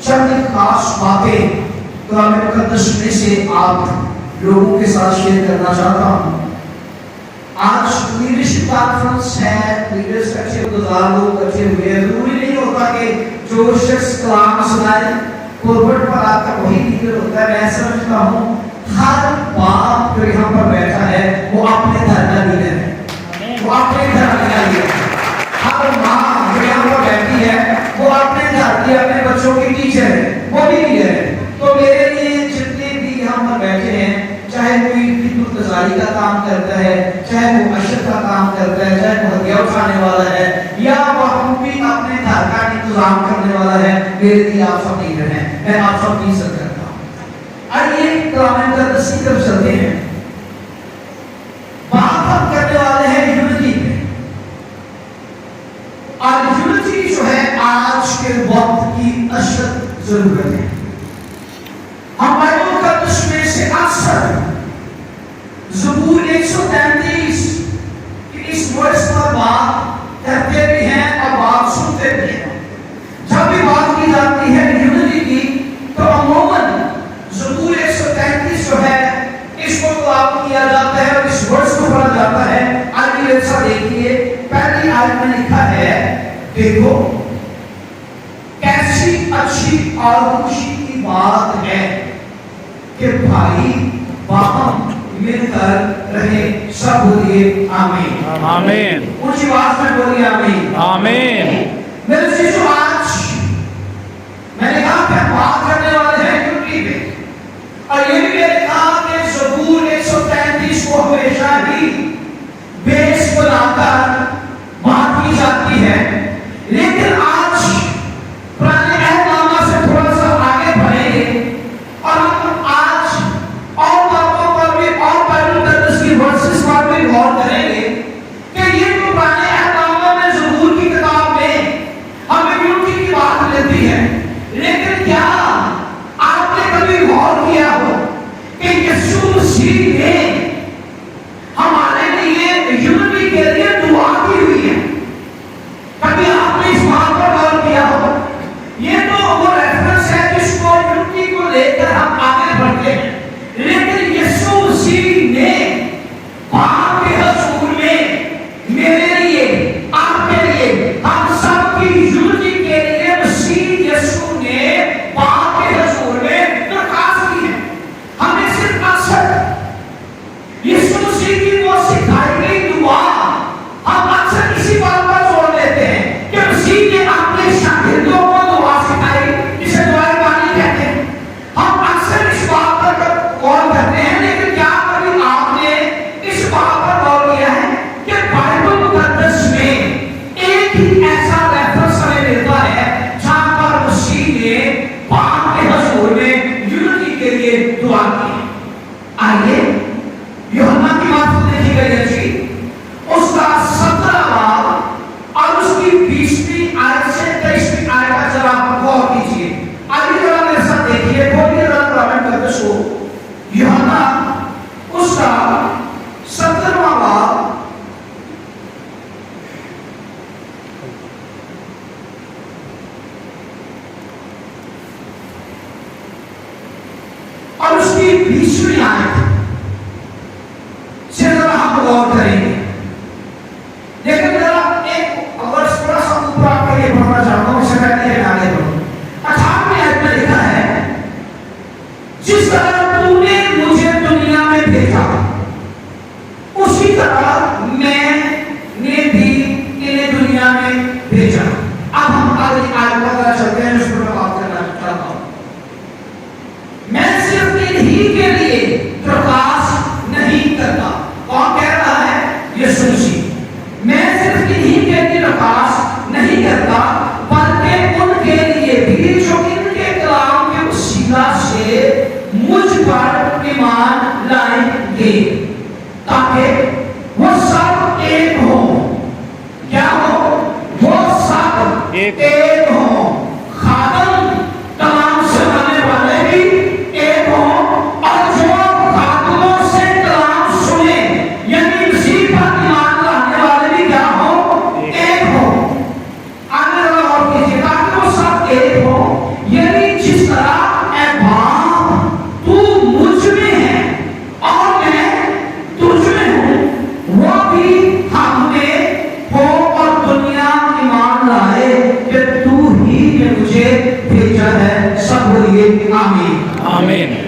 चंद खास बातें कुरान मुकद्दस में से आप लोगों के साथ शेयर करना चाहता हूँ। आज लीडरशिप कॉन्फ्रेंस है, लीडर्स अच्छे गुजार लोग अच्छे हुए, जरूरी नहीं होता कि जो शख्स कलाम सुनाए पुलपिट पर आकर वही लीडर होता है। मैं समझता हूँ हर बाप जो यहाँ पर बैठा है वो अपने घर का लीडर है, वो अपने घर का लीडर है। हर माँ जो यहाँ पर बैठी है वो अपने घर की अपने बच्चों की टीचर है, वो भी लीडर है। तो मेरे लिए जितने भी यहाँ पर बैठे हैं, चाहे कोई खिदमतगुजारी का काम करता है, चाहे वो अशर का काम करता है, चाहे वो हदिया उठाने वाला है, या वो भी अपने घर का इंतजाम करने वाला है, मेरे लिए आप सब लीडर हैं। मैं आप सब की इज्जत करता हूँ। आइए कलाम मुकद्दस की तरफ चलते हैं। बात हम करने वाले हैं यूनिटी पे, और यूनिटी जो है आज के वक्त की अशद जरूरत है। हम बाइबल मुकद्दस में से अक्सर ज़बूर 133 की इस वर्ष पर बात करते भी हैं और बात सुनते भी हैं। जब भी बात की जाती है यूनिटी की तो अमूमन ज़बूर 133 जो है इसको तलावत किया जाता है और इस वर्ष को पढ़ा जाता है। आगे ऐसा देखिए, पहली आयत में लिखा है, देखो कैसी अच्छी और खुशी की बात है कि भाई बाप मिलकर रहे। सब बोलिए आमीन आमीन। ऊंची आवाज में बोलिए आमीन आमीन। मेरे शिशु, आज मैंने कहा कि बात करने वाले हैं यूनिटी पे, और ये भी मैंने कहा कि ज़बूर 133 को हमेशा ही बेस बनाकर बात की जाती है। लेकिन आज पुराने अहदनामा से थोड़ा सा आगे बढ़ेंगे और हम आज और बातों पर भी और बाइबल मुकद्दस की वर्सेस पर भी गौर करेंगे कि ये जो पुराने अहदनामा में ज़बूर की किताब में हमें यूनिटी की बात मिलती है, लेकिन क्या आपने कभी गौर किया हो कि यीशु मसीह ने हमारे लिए यूनिटी के लिए दुआ की हुई है? कभी आपने इस बात पर गौर किया हो? ये तो वो रेफरेंस है जिसको यूनिटी को लेकर हम आगे बढ़ते हैं, लेकिन यीशु मसीह ने बाप के हुजूर में मेरे लिए, आपके लिए, हम सब की यूनिटी के लिए मसीह यीशु ने बाप के हुजूर में दरखास्त की है। हमें सिर्फ अक्सर यीशु मसीह की वो सिखाई गई दुआ हम अक्सर इसी बात पर जोड़ देते हैं कि मसीह ने अपने शागिर्दों को दुआ सिखाई, जिसे दुआ पानी कहते हैं। हम अक्सर इस बात पर गौर करते हैं, लेकिन क्या कभी आपने इस बात पर गौर किया है कि बाइबल मुकद्दस में एक ही ऐसा रेफरेंस हमें मिलता है जहां पर मसीह ने बाप के हुजूर में यूनिटी के लिए दुआ की? आइए यूहन्ना की बात देखी गई है जी, उसका 17वां बाब और उसकी 20वीं आयत से 23वीं आयत का जरा गौर कीजिए। आगे जरा मेरे साथ देखिए, खोलिए जरा कुरान मुकद्दस को। यूहन्ना उसका 17वां बाब और उसकी 20वीं आयत से जरा हम गौर करेंगे। लेकिन जरा एक वर्ष थोड़ा सा ऊपर आपके लिए पढ़ना चाहता हूँ, इससे पहले आगे बढ़ूं। 18वीं आयत में लिखा है, जिस तरह तूने मुझे दुनिया में भेजा उसी तरह मैंने भी इन्हें दुनिया में भेजा। अब हम आगे आयत पर चलते हैं, उस पर बात करना चाहता हूँ। मैं सिर्फ इन्हीं के लिए प्रकाश नहीं करता। कौन कह रहा है? यीशु मसीह। मैं सिर्फ इन्हीं के लिए प्रकाश नहीं करता, बल्कि उनके लिए भी जो इनके कलाम के वसीला से मुझ पर ईमान लाएंगे, ताकि वो सब एक हो। क्या हो? वो सब एक हो। खादम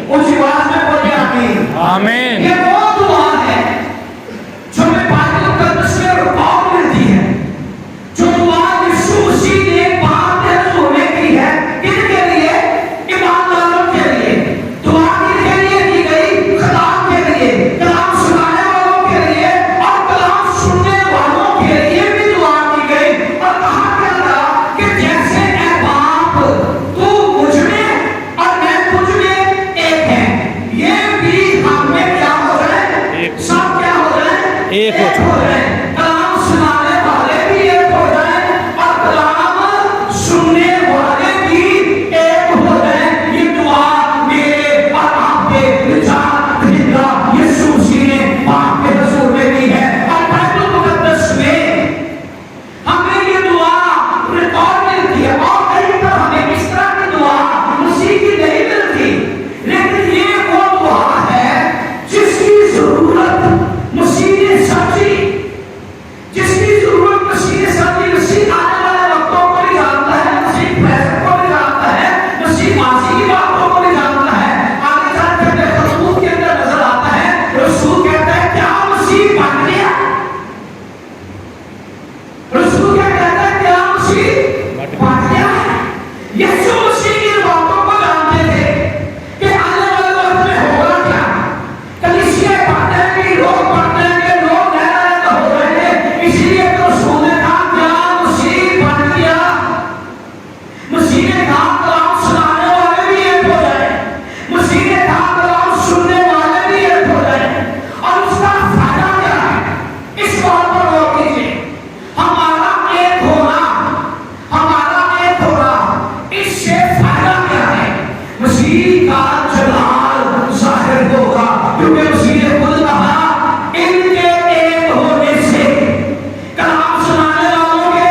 ऊंची आवाज में बोलिए आमीन। आमीन। ये वो दुआ है जो हमें बाइबल मुकद्दस में रुकावट मिलती है, जो दुआ यीशु मसीह ने बाप ने हमें की है। किसके लिए? ईमानदारों के लिए। दुआ किसके लिए की गई? कलाम के लिए, कलाम सुनाने वालों के लिए और कलाम सुनने वालों के लिए भी दुआ की गई। और कहा क्या था कि जैसे ऐ बाप तू मुझ में और मैं तुझ में एक है, ये भी हम में क्या हो जाए? एक। सब क्या हो जाए? एक हो जाए। कलाम सुनाने वाले भी एक हो जाए और कलाम सुनने वाले भी एक हो जाए। ये दुआ मेरे और आपके विचार खरीदा यीशु मसीह ने बाप के रसूल में दी है। और बाइबल मुकद्दस में हमें ये दुआ रिकॉर्ड मिलती है। और कहीं पर हमें इस तरह की दुआ मसीह की नहीं मिलती, लेकिन ये वो दुआ है जिसकी जरूरत मसीह ने समझी, जिसकी जरूरत मसीह ने समझी। मसीह आने वाले वक्तों को भी जानता है, मसीह प्रेजेंट को भी जानता है, मसीह माजी की बातों को भी जानता है। आगे चल के रसूल के अंदर नजर आता है, रसूल कहता है क्या मसीह बन गया? रसूल क्या कहता है? क्या मसीह बन गया? यीशु मसीह की बातों को जानते थे कि आने वाले वक्त में होगा क्या। कलीसिया बढ़ेगी, लोग बढ़ेंगे, लोग नया हो रहे हैं। इसीलिए तो रसूल ने कहा क्या मसीह बन गया? मसीह ने कहा कलाम सुनाने वाले भी एक हो जाए, मसीह ने कहा कलाम सुनने वाले भी एक हो जाए। और उसका फायदा क्या है? इस बात पर गौर कीजिए। हमारा एक होना, इससे फायदा क्या है? मसीह का जलाल जाहिर होगा, क्योंकि मसीह ने खुद कहा इनके एक होने से, कलाम सुनाने वालों के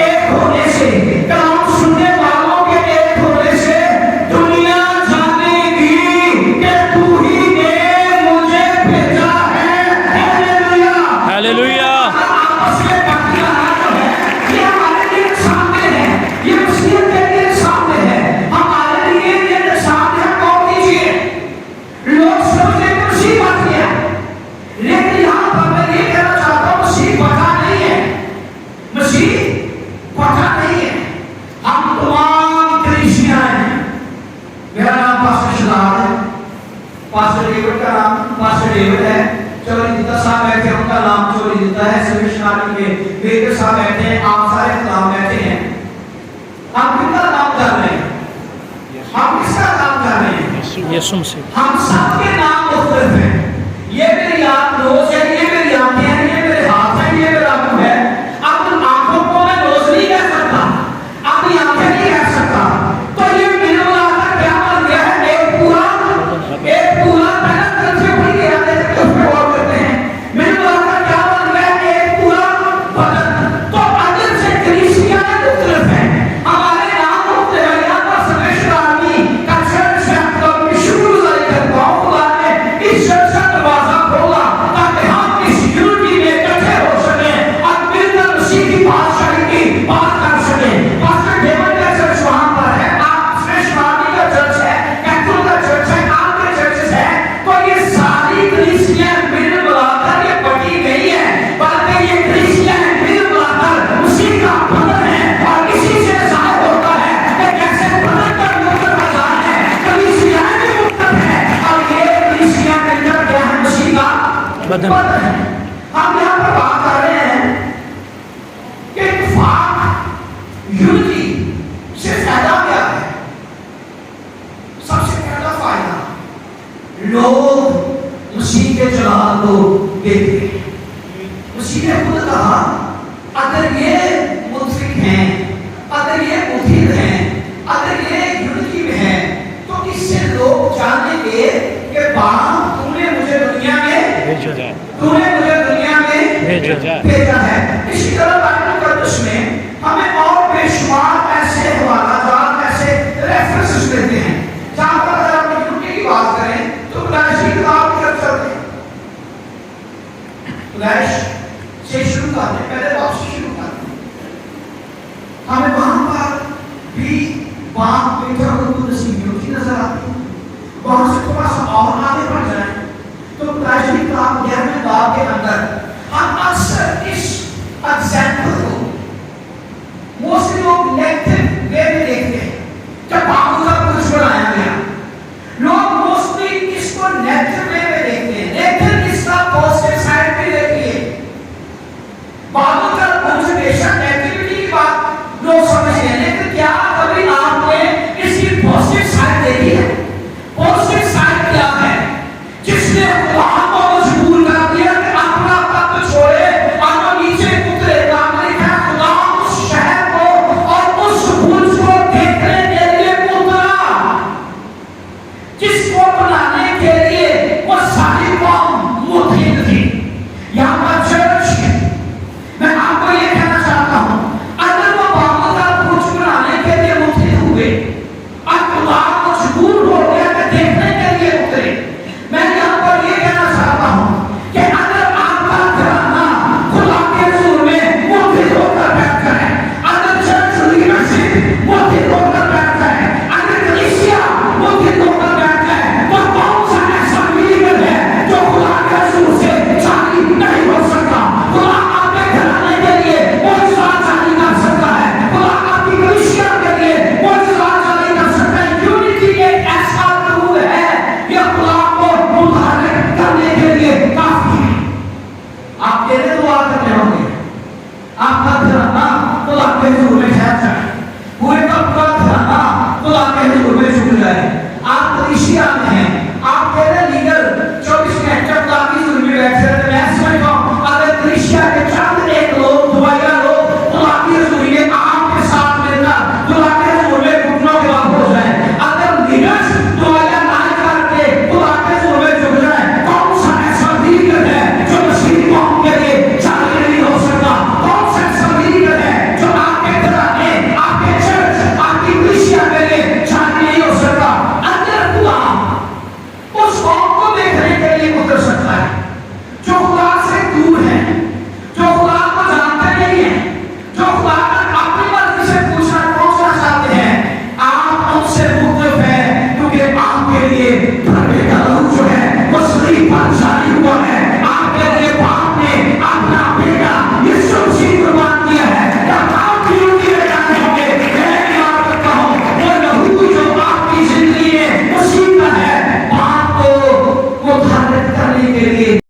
एक होने से, कलाम सुनने वालों के एक होने से दुनिया जानेगी कि तू ही ने मुझे भेजा है। Hallelujah, hallelujah. आपस में बातचीत है, ये हमारे लिए सामने है, ये मसीह के लिए सामने है, हमारे लिए ये सामने है। कौन कीजिए? लोग समझते हैं मसीह बच गया, लेकिन यहाँ पर मैं ये कहना चाहता हूँ मसीह बचा नहीं है, मसीह बचा नहीं है। हम तमाम कलीसिया हैं। मेरा नाम पास्टर शदाब है, पास्टर डेविड का नाम पास्टर डेविड है। चोरीदिता साहब बैठे, उनका नाम चोरीदिता है। समिशनारी में वेद साहब बैठे हैं, आप सारे नाम बैठे हैं। हम किसका नाम जान रहे हैं? हम किसका नाम जान रहे हैं? यीशु मसीह। हम सबके नाम मुख्तलिफ हैं। ये मेरी आंख नोज है, ये मेरी आंखें हैं, ये मेरे हाथ हैं, ये मेरा मुंह है। अब उन आंखों को मैं नोज नहीं कह सकता, अपनी आंखें नहीं कह सकता। तो ये मिलवाकर क्या बन गया है? एक पूरा पहला कल्चर बन गया है, उसमें गौर करते हैं। मिलवाकर क्या बन गया है? एक पूरा बदन। तो अंदर से कलीसिया मुख्तलिफ है, हमारे नाम मुख्तलिफ है। यहाँ पर समेशनारी का चर्च है, तो शुक्रगुजारी करता हूँ खुदा ने इस चर्च का दरवाजा खोला ताकि हम इस यूनिटी में इकट्ठे हो सकें और मिलकर मसीह की बादशाही की बात कर सकें। पास्टर डेविड का चर्च वहाँ पर है, आप समेशनारी का चर्च है, कैथोल का चर्च है, आपके चर्चेस है। तो ये सारी कलीसिया मिल मिलाकर ये बटी गई है, बल्कि ये कलीसिया मिल मिलाकर उसी का बदन है। और इसी से जाहिर होता है कि कैसे बदन का मुख्तलिफ अज़ा है, कलीसिया भी मुख्तलिफ है, और ये कलीसिया मिलकर क्या है? मसीह का बदन। है। हम यहाँ पर बात कर रहे हैं कि इत्तेफाक, यूनिटी से फायदा क्या है? सबसे पहला फायदा, लोग मसीह के जलाल को देखते हैं।